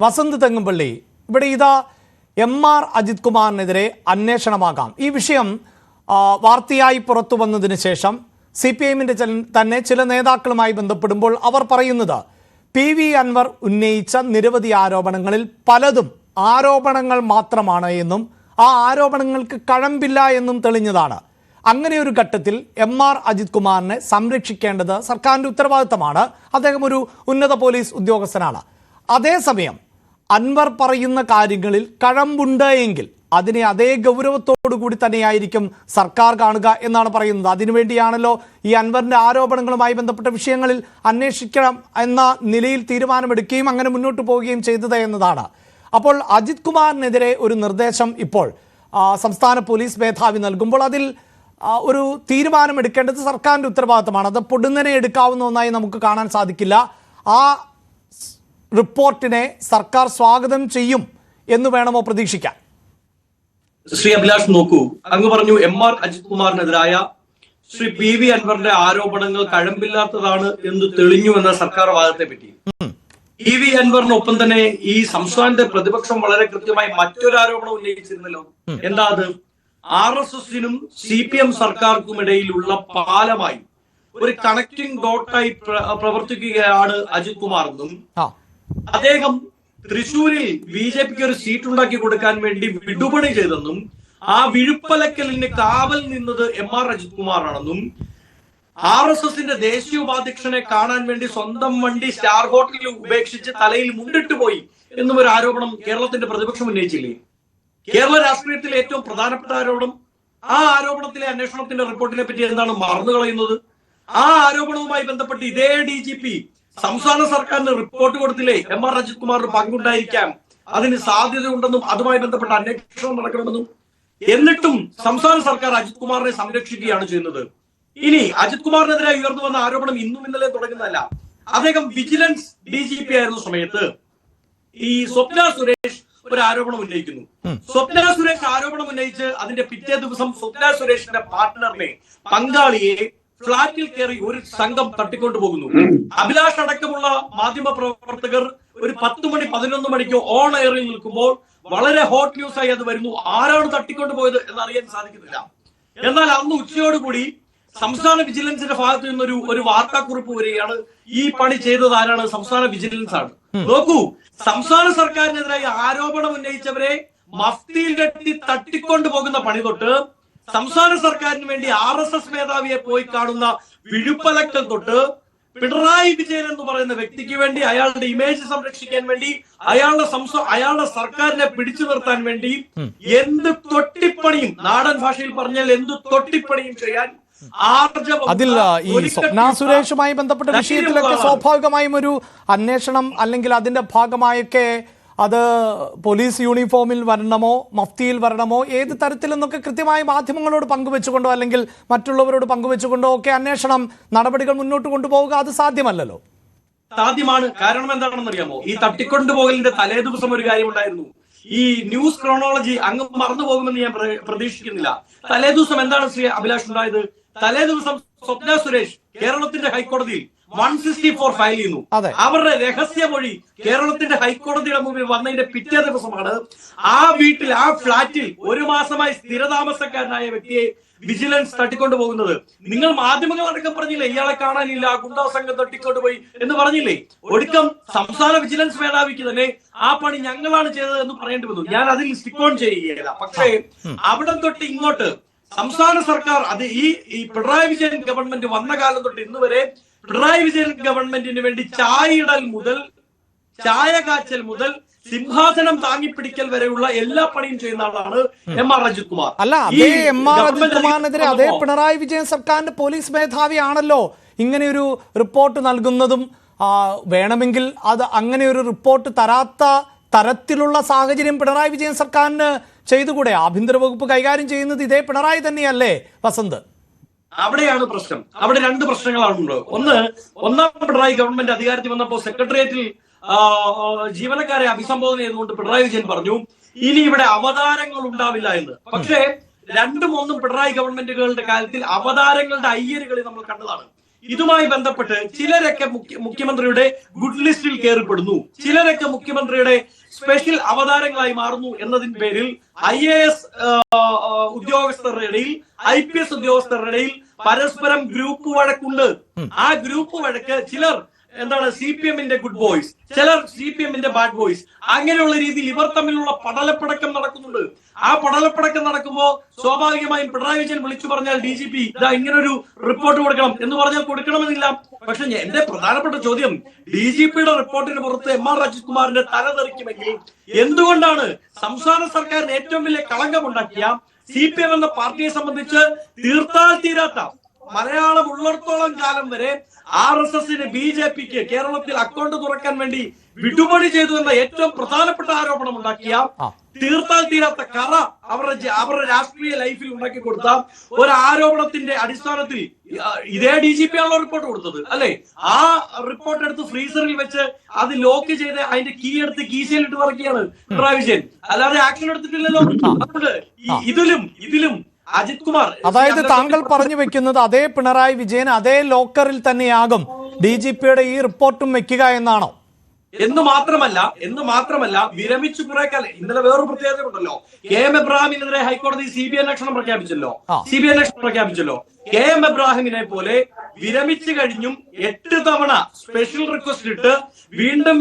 വസന്ത് തെങ്ങുംപള്ളി, ഇവിടെ ഇതാ എം.ആർ. അജിത് കുമാറിനെതിരെ അന്വേഷണമാകാം. ഈ വിഷയം വാർത്തയായി പുറത്തു വന്നതിന് ശേഷം CPIഎമ്മിൻ്റെ തന്നെ ചില നേതാക്കളുമായി ബന്ധപ്പെടുമ്പോൾ അവർ പറയുന്നത് PV അൻവർ ഉന്നയിച്ച നിരവധി ആരോപണങ്ങളിൽ പലതും ആരോപണങ്ങൾ മാത്രമാണ് എന്നും ആ ആരോപണങ്ങൾക്ക് കഴമ്പില്ല എന്നും തെളിഞ്ഞതാണ്. അങ്ങനെ ഒരു ഘട്ടത്തിൽ എം.ആർ. അജിത് കുമാറിനെ സംരക്ഷിക്കേണ്ടത് സർക്കാരിൻ്റെ ഉത്തരവാദിത്തമാണ്. അദ്ദേഹം ഒരു ഉന്നത പോലീസ് ഉദ്യോഗസ്ഥനാണ്. അതേസമയം അൻവർ പറയുന്ന കാര്യങ്ങളിൽ കഴമ്പുണ്ട് എങ്കിൽ അതിനെ അതേ ഗൗരവത്തോടു കൂടി തന്നെയായിരിക്കും സർക്കാർ കാണുക എന്നാണ് പറയുന്നത്. അതിനുവേണ്ടിയാണല്ലോ ഈ അൻവറിൻ്റെ ആരോപണങ്ങളുമായി ബന്ധപ്പെട്ട വിഷയങ്ങളിൽ അന്വേഷിക്കണം എന്ന നിലയിൽ തീരുമാനമെടുക്കുകയും അങ്ങനെ മുന്നോട്ട് പോവുകയും ചെയ്തത് എന്നതാണ്. അപ്പോൾ അജിത് കുമാറിനെതിരെ ഒരു നിർദ്ദേശം ഇപ്പോൾ സംസ്ഥാന പോലീസ് മേധാവി നൽകുമ്പോൾ അതിൽ ഒരു തീരുമാനമെടുക്കേണ്ടത് സർക്കാരിൻ്റെ ഉത്തരവാദിത്തമാണ്. അത് പൊടുന്നനെ എടുക്കാവുന്ന ഒന്നായി നമുക്ക് കാണാൻ സാധിക്കില്ല. ആ റിപ്പോർട്ടിനെ സർക്കാർ സ്വാഗതം ചെയ്യും എന്ന് വേണമോ പ്രതീക്ഷിക്കാൻ? ശ്രീ അഭിലാഷ്, നോക്കൂ, അങ്ങ് പറഞ്ഞു എം.ആർ. അജിത് കുമാറിനെതിരായ ശ്രീ PV അൻവറിന്റെ ആരോപണങ്ങൾ കഴമ്പില്ലാത്തതാണ് എന്ന് തെളിഞ്ഞു എന്ന സർക്കാർ വാദത്തെ പറ്റി PV അൻവറിനൊപ്പം തന്നെ ഈ സംസ്ഥാനത്തെ പ്രതിപക്ഷം വളരെ കൃത്യമായി മറ്റൊരു ആരോപണം ഉന്നയിച്ചിരുന്നല്ലോ. എന്താ അത്? RSSനും CPM സർക്കാർക്കും ഇടയിലുള്ള പാലമായി ഒരു കണക്ടിംഗ് ഡോട്ടായി പ്രവർത്തിക്കുകയാണ് അജിത് കുമാർ എന്നും അദ്ദേഹം തൃശൂരിൽ BJPക്ക് ഒരു സീറ്റ് ഉണ്ടാക്കി കൊടുക്കാൻ വേണ്ടി വിടുപണി ചെയ്തെന്നും ആ വിഴുപ്പലക്കലിന് കാവൽ നിന്നത് എം.ആർ. അജിത് കുമാറാണെന്നും RSSന്റെ ദേശീയ ഉപാധ്യക്ഷനെ കാണാൻ വേണ്ടി സ്വന്തം വണ്ടി സ്റ്റാർ ഹോട്ടലിൽ ഉപേക്ഷിച്ച് തലയിൽ മുണ്ടിട്ട് പോയി എന്നും ഒരു ആരോപണം കേരളത്തിന്റെ പ്രതിപക്ഷം ഉന്നയിച്ചില്ലേ? കേരള രാഷ്ട്രീയത്തിലെ ഏറ്റവും പ്രധാനപ്പെട്ട ആരോപണം. ആ ആരോപണത്തിലെ അന്വേഷണത്തിന്റെ റിപ്പോർട്ടിനെ പറ്റി എന്താണ് മറന്നു കളയുന്നത്? ആ ആരോപണവുമായി ബന്ധപ്പെട്ട് ഇതേ DGP സംസ്ഥാന സർക്കാരിന് റിപ്പോർട്ട് കൊടുത്തില്ലേ? എം.ആർ. അജിത് കുമാറിന് പങ്കുണ്ടായിരിക്കാം, അതിന് സാധ്യതയുണ്ടെന്നും അതുമായി ബന്ധപ്പെട്ട അന്വേഷണം നടക്കണമെന്നും. എന്നിട്ടും സംസ്ഥാന സർക്കാർ അജിത് കുമാറിനെ സംരക്ഷിക്കുകയാണ് ചെയ്യുന്നത്. ഇനി അജിത് കുമാറിനെതിരെ ഉയർന്നു വന്ന ആരോപണം ഇന്നും ഇന്നലെ തുടങ്ങുന്നതല്ല. അദ്ദേഹം വിജിലൻസ് DGP ആയിരുന്ന സമയത്ത് ഈ സ്വപ്ന സുരേഷ് ഒരു ആരോപണം ഉന്നയിക്കുന്നു. സ്വപ്ന സുരേഷ് ആരോപണം ഉന്നയിച്ച് അതിന്റെ പിറ്റേ ദിവസം സ്വപ്ന സുരേഷിന്റെ പാർട്ട്ണറിനെ, പങ്കാളിയെ ഫ്ളാറ്റിൽ കയറി ഒരു സംഘം തട്ടിക്കൊണ്ടു പോകുന്നു. അഭിലാഷ് അടക്കമുള്ള മാധ്യമ പ്രവർത്തകർ ഒരു 10 മണി 11 മണിക്ക് ഓൺ എയറിൽ നിൽക്കുമ്പോൾ വളരെ ഹോട്ട് ന്യൂസ് ആയി അത് വരുന്നു. ആരാണ് തട്ടിക്കൊണ്ടു പോയത് എന്നറിയാൻ സാധിക്കുന്നില്ല. എന്നാൽ അന്ന് ഉച്ചയോടുകൂടി സംസ്ഥാന വിജിലൻസിന്റെ ഭാഗത്തു നിന്നൊരു ഒരു വാർത്താക്കുറിപ്പ് വരികയാണ്. ഈ പണി ചെയ്തത് ആരാണ്? സംസ്ഥാന വിജിലൻസ് ആണ്. നോക്കൂ, സംസ്ഥാന സർക്കാരിനെതിരായി ആരോപണം ഉന്നയിച്ചവരെ മഫ്തിയിൽ കെട്ടി തട്ടിക്കൊണ്ടു പോകുന്ന പണി തൊട്ട് സംസ്ഥാന സർക്കാരിന് വേണ്ടി RSS മേധാവിയെ പോയി കാണുന്ന വിഴുപ്പലക്കൽ തൊട്ട് പിണറായി വിജയൻ എന്ന് പറയുന്ന വ്യക്തിക്ക് വേണ്ടി, അയാളുടെ ഇമേജ് സംരക്ഷിക്കാൻ വേണ്ടി, അയാളുടെ സർക്കാരിനെ പിടിച്ചു നിർത്താൻ വേണ്ടി എന്ത് തൊട്ടിപ്പണിയും, നാടൻ ഭാഷയിൽ പറഞ്ഞാൽ എന്ത് തൊട്ടിപ്പണിയും ചെയ്യാൻ അതിൽ ഈ സ്വപ്ന സുരേഷുമായി ബന്ധപ്പെട്ട വിഷയത്തിലൊക്കെ സ്വാഭാവികമായും ഒരു അന്വേഷണം അല്ലെങ്കിൽ അതിന്റെ ഭാഗമായൊക്കെ അത് പോലീസ് യൂണിഫോമിൽ വരണമോ മഫ്തിയിൽ വരണമോ ഏത് തരത്തിലെന്നൊക്കെ കൃത്യമായി മാധ്യമങ്ങളോട് പങ്കുവെച്ചുകൊണ്ടോ അല്ലെങ്കിൽ മറ്റുള്ളവരോട് പങ്കുവെച്ചുകൊണ്ടോ ഒക്കെ അന്വേഷണം നടപടികൾ മുന്നോട്ട് കൊണ്ടുപോവുക അത് സാധ്യമല്ലല്ലോ. സാധ്യമാണ്. കാരണം എന്താണെന്ന് അറിയാമോ? ഈ തട്ടിക്കൊണ്ടുപോകലിന്റെ തലേ ദിവസം ഒരു കാര്യം ഉണ്ടായിരുന്നു. ഈ ന്യൂസ് ക്രോണോളജി അങ്ങ് മറന്നു പോകുമെന്ന് ഞാൻ പ്രതീക്ഷിക്കുന്നില്ല. തലേ ദിവസം എന്താണ് ശ്രീ അഭിലാഷ് ഉണ്ടായത്? തലേ ദിവസം സ്വപ്ന സുരേഷ് കേരളത്തിന്റെ ഹൈക്കോടതിയിൽ 164 ഫയൽ ചെയ്യുന്നു. അവരുടെ രഹസ്യമൊഴി കേരളത്തിന്റെ ഹൈക്കോടതിയുടെ മുമ്പിൽ വന്നതിന്റെ പിറ്റേ ദിവസമാണ് ആ വീട്ടിൽ, ആ ഫ്ളാറ്റിൽ 1 മാസമായി സ്ഥിരതാമസക്കാരനായ വ്യക്തിയെ വിജിലൻസ് തട്ടിക്കൊണ്ടു പോകുന്നത്. നിങ്ങൾ മാധ്യമങ്ങൾ അടക്കം പറഞ്ഞില്ലേ ഇയാളെ കാണാനില്ല, ഗുണ്ടാ സംഘം തട്ടിക്കൊണ്ടുപോയി എന്ന് പറഞ്ഞില്ലേ? ഒടുക്കം സംസ്ഥാന വിജിലൻസ് മേധാവിക്ക് തന്നെ ആ പണി ഞങ്ങളാണ് ചെയ്തത് എന്ന് പറയേണ്ടി വന്നു. ഞാൻ അതിൽ സ്റ്റിക്ക് ഓൺ ചെയ്യുകയില്ല. പക്ഷേ അവിടെ തൊട്ട് ഇങ്ങോട്ട് സംസ്ഥാന സർക്കാർ, അത് ഈ പിണറായി വിജയൻ ഗവൺമെന്റ് വന്ന കാലം തൊട്ട് ഇന്ന് വരെ പിണറായി വിജയൻ ഗവൺമെന്റിന് വേണ്ടി ചായയിടൽ മുതൽ ചായ കാച്ചൽ മുതൽ സിംഹാസനം താങ്ങിപ്പിടിക്കൽ വരെയുള്ള എല്ലാ പണിയും ചെയ്യുന്ന ആളാണ് എം.ആർ. അജിത് കുമാർ. അല്ല, അതേ എം.ആർ. അജിത് കുമാറിനെതിരെ അതേ പിണറായി വിജയൻ സർക്കാരിന്റെ പോലീസ് മേധാവിയാണല്ലോ ഇങ്ങനെയൊരു റിപ്പോർട്ട് നൽകുന്നതും വേണമെങ്കിൽ അത് അങ്ങനെ ഒരു റിപ്പോർട്ട് തരാത്ത തരത്തിലുള്ള സാഹചര്യം പിണറായി വിജയൻ സർക്കാരിന് ചെയ്തുകൂടെ? ആഭ്യന്തര വകുപ്പ് കൈകാര്യം ചെയ്യുന്നത് ഇതേ പിണറായി തന്നെയല്ലേ വസന്ത്? അവിടെയാണ് പ്രശ്നം. അവിടെ 2 പ്രശ്നങ്ങളാണുള്ളത്. ഒന്നാം പിണറായി ഗവൺമെന്റ് അധികാരത്തിൽ വന്നപ്പോൾ സെക്രട്ടേറിയറ്റിൽ ജീവനക്കാരെ അഭിസംബോധന ചെയ്തുകൊണ്ട് പിണറായി വിജയൻ പറഞ്ഞു ഇനി ഇവിടെ അവതാരങ്ങൾ ഉണ്ടാവില്ല എന്ന്. പക്ഷേ 2-3 പിണറായി ഗവൺമെന്റുകളുടെ കാലത്തിൽ അവതാരങ്ങളുടെ അയ്യരുകളിൽ നമ്മൾ കണ്ടതാണ്. ഇതുമായി ബന്ധപ്പെട്ട് ചിലരൊക്കെ മുഖ്യമന്ത്രിയുടെ ഗുഡ് ലിസ്റ്റിൽ കയറിപ്പെടുന്നു, ചിലരൊക്കെ മുഖ്യമന്ത്രിയുടെ സ്പെഷ്യൽ അവതാരങ്ങളായി മാറുന്നു എന്നതിന് പേരിൽ IAS ഉദ്യോഗസ്ഥരുടെ ഇടയിൽ IPS ഉദ്യോഗസ്ഥരുടെ ഇടയിൽ പരസ്പരം ഗ്രൂപ്പ് വഴക്കുണ്ട്. ആ ഗ്രൂപ്പ് വഴക്ക് ചിലർ എന്താണ് CPM-ന്റെ ഗുഡ് ബോയ്സ്, ചിലർ CPM-ന്റെ ബാഡ് ബോയ്സ്, അങ്ങനെയുള്ള രീതിയിൽ ഇവർ തമ്മിലുള്ള പടലപ്പടക്കം നടക്കുന്നുണ്ട്. ആ പടലപ്പടക്കം നടക്കുമ്പോൾ സ്വാഭാവികമായും പിണറായി വിജയൻ വിളിച്ചു പറഞ്ഞാൽ DGP ഇതാ ഇങ്ങനൊരു റിപ്പോർട്ട് കൊടുക്കണം എന്ന് പറഞ്ഞാൽ കൊടുക്കണമെന്നില്ല. പക്ഷെ എന്റെ പ്രധാനപ്പെട്ട ചോദ്യം, DGP-യുടെ റിപ്പോർട്ടിന് പുറത്ത് MR അജിത് കുമാറിന്റെ തല തെറിക്കുമെങ്കിൽ എന്തുകൊണ്ടാണ് സംസ്ഥാന സർക്കാരിന് ഏറ്റവും വലിയ കളങ്കമുണ്ടാക്കിയ CPM എന്ന പാർട്ടിയെ സംബന്ധിച്ച് തീർത്താൽ തീരാത്ത, മലയാളം ഉള്ളിടത്തോളം കാലം വരെ RSSന് BJPക്ക് കേരളത്തിൽ അക്കൗണ്ട് തുറക്കാൻ വേണ്ടി വിടുപടി ചെയ്തു എന്ന ഏറ്റവും പ്രധാനപ്പെട്ട ആരോപണം ഉണ്ടാക്കിയ, തീർത്താൽ തീരാത്ത കറ അവരുടെ രാഷ്ട്രീയ ലൈഫിൽ ഉണ്ടാക്കി കൊടുത്ത ഒരു ആരോപണത്തിന്റെ അടിസ്ഥാനത്തിൽ ഇതേ DGP ആണല്ലോ റിപ്പോർട്ട് കൊടുത്തത് അല്ലെ? ആ റിപ്പോർട്ട് എടുത്ത് ഫ്രീസറിൽ വെച്ച് അത് ലോക്ക് ചെയ്ത് അതിന്റെ കീ എടുത്ത് കീശയിലിട്ട് പറക്കുകയാണ് പിണറായി വിജയൻ, അല്ലാതെ ആക്ഷൻ എടുത്തിട്ടില്ലല്ലോ. അതുകൊണ്ട് ഇതിലും അജിത് കുമാർ, അതായത് താങ്കൾ പറഞ്ഞു വെക്കുന്നത് അതേ പിണറായി വിജയൻ അതേ ലോക്കറിൽ തന്നെയാകും DGP-യുടെ ഈ റിപ്പോർട്ടും വെക്കുക എന്നാണോ? എന്ന് മാത്രമല്ല വിരമിച്ചു കുറെ കാലം. ഇന്നലെ വേറൊരു പ്രത്യേകത ഉണ്ടല്ലോ, KM എബ്രാഹിമിനെതിരെ ഹൈക്കോടതി CBI അന്വേഷണം പ്രഖ്യാപിച്ചല്ലോ. KM എബ്രാഹിമിനെ പോലെ വിരമിച്ചു കഴിഞ്ഞും 8 തവണ സ്പെഷ്യൽ റിക്വസ്റ്റ് ഇട്ട്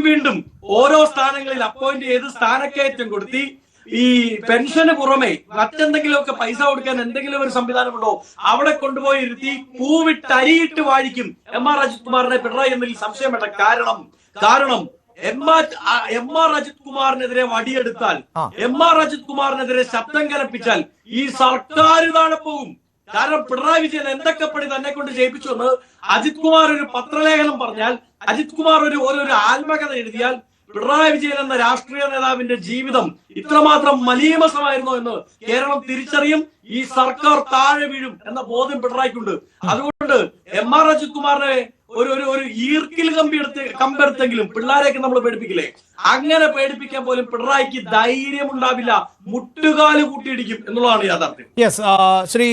വീണ്ടും ഓരോ സ്ഥാനങ്ങളിൽ അപ്പോയിന്റ് ചെയ്ത് സ്ഥാനക്കയറ്റം കൊടുത്തി ഈ പെൻഷന് പുറമെ മറ്റെന്തെങ്കിലുമൊക്കെ പൈസ കൊടുക്കാൻ എന്തെങ്കിലും ഒരു സംവിധാനമുണ്ടോ അവിടെ കൊണ്ടുപോയി ഇരുത്തി പൂവിട്ടരിയിട്ട് വാഴിക്കും MR അജിത് കുമാറിനെ പിണറായി എന്നതിൽ സംശയം വേണ്ട. കാരണം MR അജിത് കുമാറിനെതിരെ വടിയെടുത്താൽ, MR അജിത് കുമാറിനെതിരെ ശബ്ദം കലപ്പിച്ചാൽ ഈ സർക്കാർ താഴെ പോകും. കാരണം പിണറായി വിജയൻ എന്തൊക്കെ പണി തന്നെ കൊണ്ട് ചെയ്യിപ്പിച്ചു എന്ന് അജിത് കുമാർ ഒരു പത്രലേഖനം പറഞ്ഞാൽ, അജിത് കുമാർ ഒരു ആത്മകഥ എഴുതിയാൽ പിണറായി വിജയൻ എന്ന രാഷ്ട്രീയ നേതാവിന്റെ ജീവിതം ഇത്രമാത്രം മലീമസമായിരുന്നോ എന്ന് കേരളം തിരിച്ചറിയും. ഈ സർക്കാർ താഴെ വീഴും എന്ന ബോധ്യം പിണറായിക്കുണ്ട്. അതുകൊണ്ട് MR അജിത് കുമാറിനെ ഒരു ഈർക്കിൽ കമ്പെടുത്തെങ്കിലും പിള്ളേരെയൊക്കെ നമ്മൾ പേടിപ്പിക്കില്ലേ, അങ്ങനെ പേടിപ്പിക്കാൻ പോലും പിണറായിക്ക് ധൈര്യം ഉണ്ടാവില്ല. മുട്ടുകാല് കൂട്ടിയിടിക്കും എന്നുള്ളതാണ് യാഥാർത്ഥ്യം. ശ്രീ